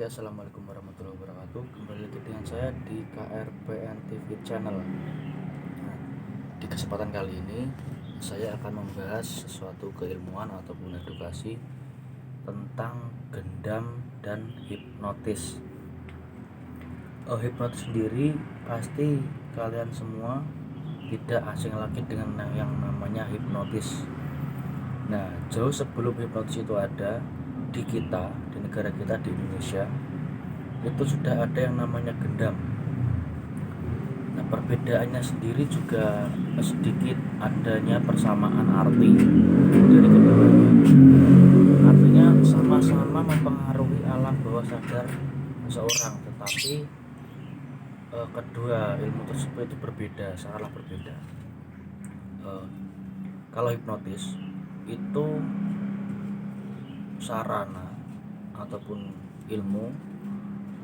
Oke, assalamualaikum warahmatullahi wabarakatuh. Kembali lagi dengan saya di KRPN TV Channel. Nah, di kesempatan kali ini saya akan membahas sesuatu keilmuan ataupun edukasi tentang gendam dan hipnotis. Hipnotis sendiri pasti kalian semua tidak asing lagi dengan yang namanya hipnotis. Nah, jauh sebelum hipnotis itu ada di kita, di negara kita, di Indonesia, itu sudah ada yang namanya gendam. Nah, perbedaannya sendiri juga sedikit adanya persamaan arti dari keduanya. Artinya sama-sama mempengaruhi alam bawah sadar seseorang, tetapi kedua ilmu tersebut itu berbeda, sangatlah berbeda. Kalau hipnotis itu sarana ataupun ilmu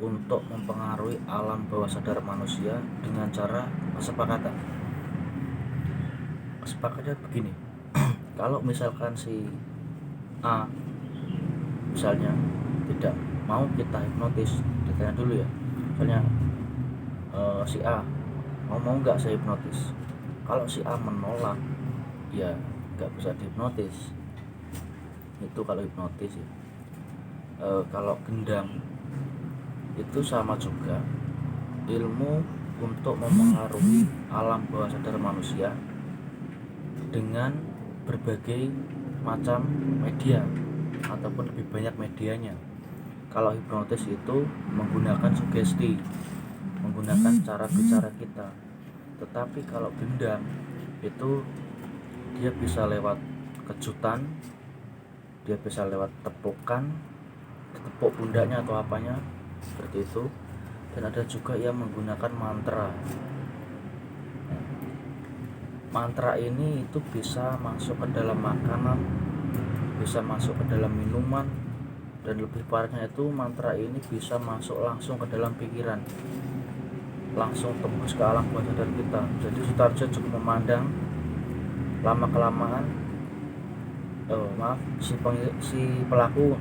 untuk mempengaruhi alam bawah sadar manusia dengan cara kesepakatan. Kesepakatannya begini, kalau misalkan si A misalnya tidak mau kita hipnotis, ditanya dulu ya, misalnya si A mau nggak saya hipnotis. Kalau si A menolak, ya nggak bisa dihipnotis. Itu kalau hipnotis ya. Kalau gendam itu sama juga ilmu untuk mempengaruhi alam bawah sadar manusia dengan berbagai macam media ataupun lebih banyak medianya. Kalau hipnotis itu menggunakan sugesti, menggunakan cara bicara kita. Tetapi kalau gendam itu dia bisa lewat kejutan, dia bisa lewat tepukan, tepuk pundaknya atau apanya seperti itu. Dan ada juga yang menggunakan mantra. Mantra ini itu bisa masuk ke dalam makanan, bisa masuk ke dalam minuman, dan lebih parahnya itu mantra ini bisa masuk langsung ke dalam pikiran, langsung tembus ke alam bawah sadar kita. Jadi Sutarjo cukup memandang, lama kelamaan si pelaku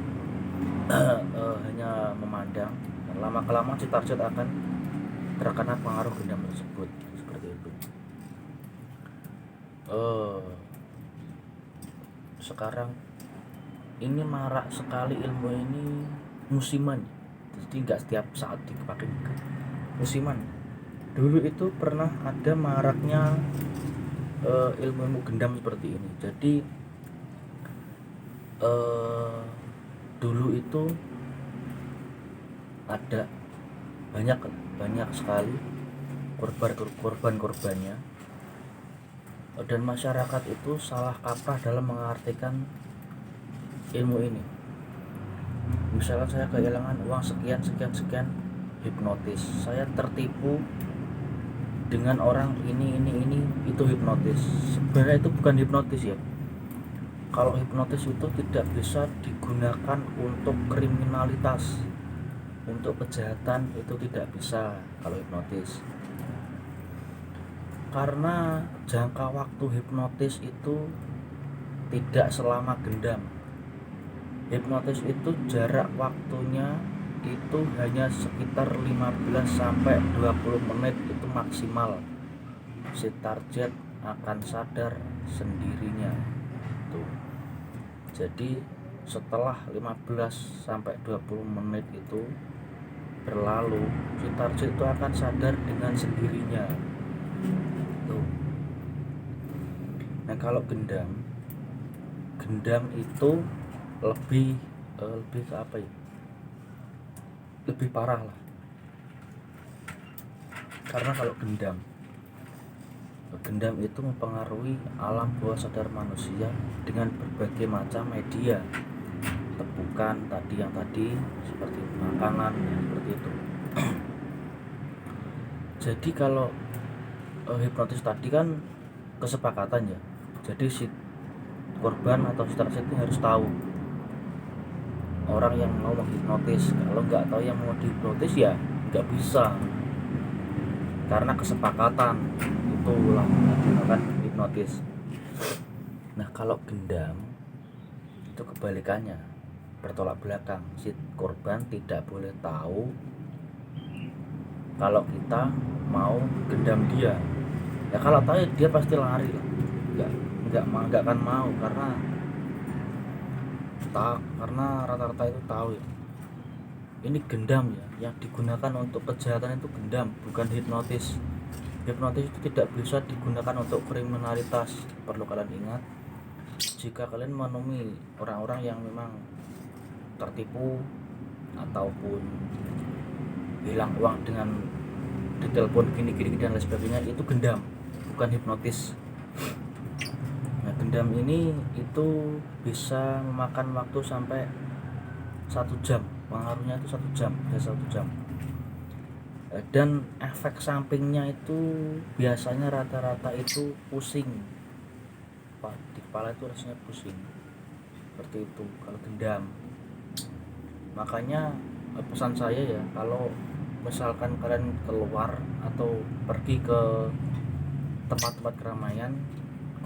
hanya memandang, dan lama kelamaan si target akan terkena pengaruh gendam tersebut, seperti itu. Sekarang ini marak sekali ilmu ini musiman, jadi nggak setiap saat dipakai, musiman. Dulu itu pernah ada maraknya ilmu gendam seperti ini. Jadi dulu itu ada banyak sekali korbannya, dan masyarakat itu salah kaprah dalam mengartikan ilmu ini. Misalkan saya kehilangan uang sekian hipnotis, saya tertipu dengan orang ini itu hipnotis. Sebenarnya itu bukan hipnotis ya. Kalau hipnotis itu tidak bisa digunakan untuk kriminalitas, untuk kejahatan itu tidak bisa kalau hipnotis. Karena jangka waktu hipnotis itu tidak selama gendam. Hipnotis itu jarak waktunya itu hanya sekitar 15 sampai 20 menit itu maksimal. Si target akan sadar sendirinya. Tuh. Jadi setelah 15 sampai 20 menit itu berlalu, si target itu akan sadar dengan sendirinya. Tuh. Nah, kalau gendam itu lebih ke apa ya? Lebih parah lah. Karena kalau gendam itu mempengaruhi alam bawah sadar manusia dengan berbagai macam media, tepukan yang tadi seperti makanan, seperti itu. Jadi kalau hipnotis tadi kan kesepakatan ya. Jadi si korban atau si target itu harus tahu orang yang mau menghipnotis. Kalau nggak tahu yang mau dihipnotis ya nggak bisa, karena kesepakatan itulah menggunakan hipnotis. Nah, kalau gendam itu kebalikannya, bertolak belakang. Si korban tidak boleh tahu kalau kita mau gendam dia. Ya kalau tahu dia pasti lari lah, nggak akan mau, karena rata-rata itu tahu ya, ini gendam ya, yang digunakan untuk kejahatan itu gendam, bukan hipnotis. Hipnotis itu tidak bisa digunakan untuk kriminalitas. Perlu kalian ingat, jika kalian menemui orang-orang yang memang tertipu ataupun hilang uang dengan ditelepon gini dan lain sebagainya, itu gendam, bukan hipnotis. Nah, gendam ini itu bisa memakan waktu sampai 1 jam, pengaruhnya itu 1 jam, bisa 1 jam. Dan efek sampingnya itu biasanya rata-rata itu pusing, di kepala itu rasanya pusing, seperti itu kalau gendam. Makanya pesan saya ya, kalau misalkan kalian keluar atau pergi ke tempat-tempat keramaian,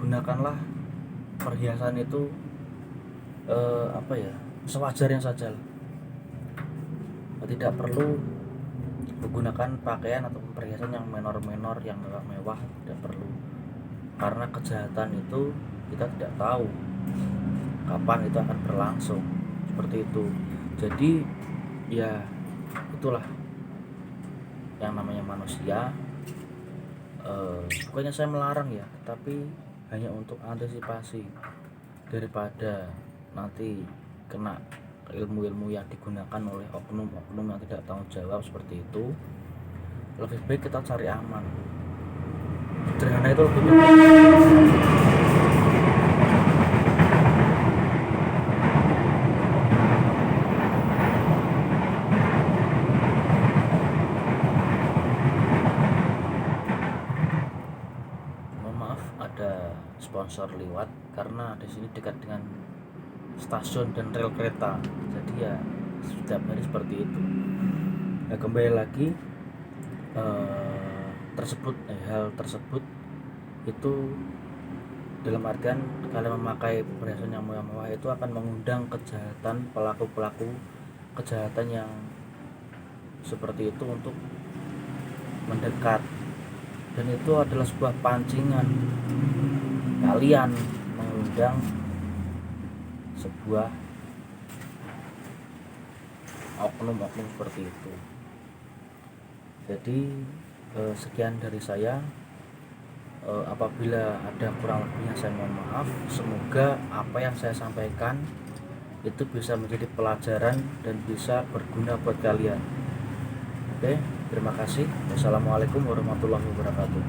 gunakanlah perhiasan itu sewajarnya saja. Tidak perlu menggunakan pakaian atau perhiasan yang menor-menor, yang mewah, tidak perlu, karena kejahatan itu kita tidak tahu kapan itu akan berlangsung, seperti itu. Jadi ya itulah yang namanya manusia. Bukannya saya melarang ya, tapi hanya untuk antisipasi daripada nanti kena ilmu-ilmu yang digunakan oleh oknum-oknum yang tidak tanggung jawab seperti itu. Lebih baik kita cari aman, sederhana itu lebih baik. Maaf, ada sponsor lewat karena di sini dekat dengan stasiun dan rel kereta, jadi ya setiap hari seperti itu. Nah, kembali lagi, hal tersebut itu dalam artian kalian memakai perhiasan yang mewah-mewah itu akan mengundang kejahatan, pelaku-pelaku kejahatan yang seperti itu untuk mendekat, dan itu adalah sebuah pancingan kalian mengundang sebuah oknum-oknum seperti itu. Jadi sekian dari saya. Apabila ada kurang lebihnya saya mohon maaf. Semoga apa yang saya sampaikan itu bisa menjadi pelajaran dan bisa berguna buat kalian. Oke, terima kasih. Wassalamualaikum warahmatullahi wabarakatuh.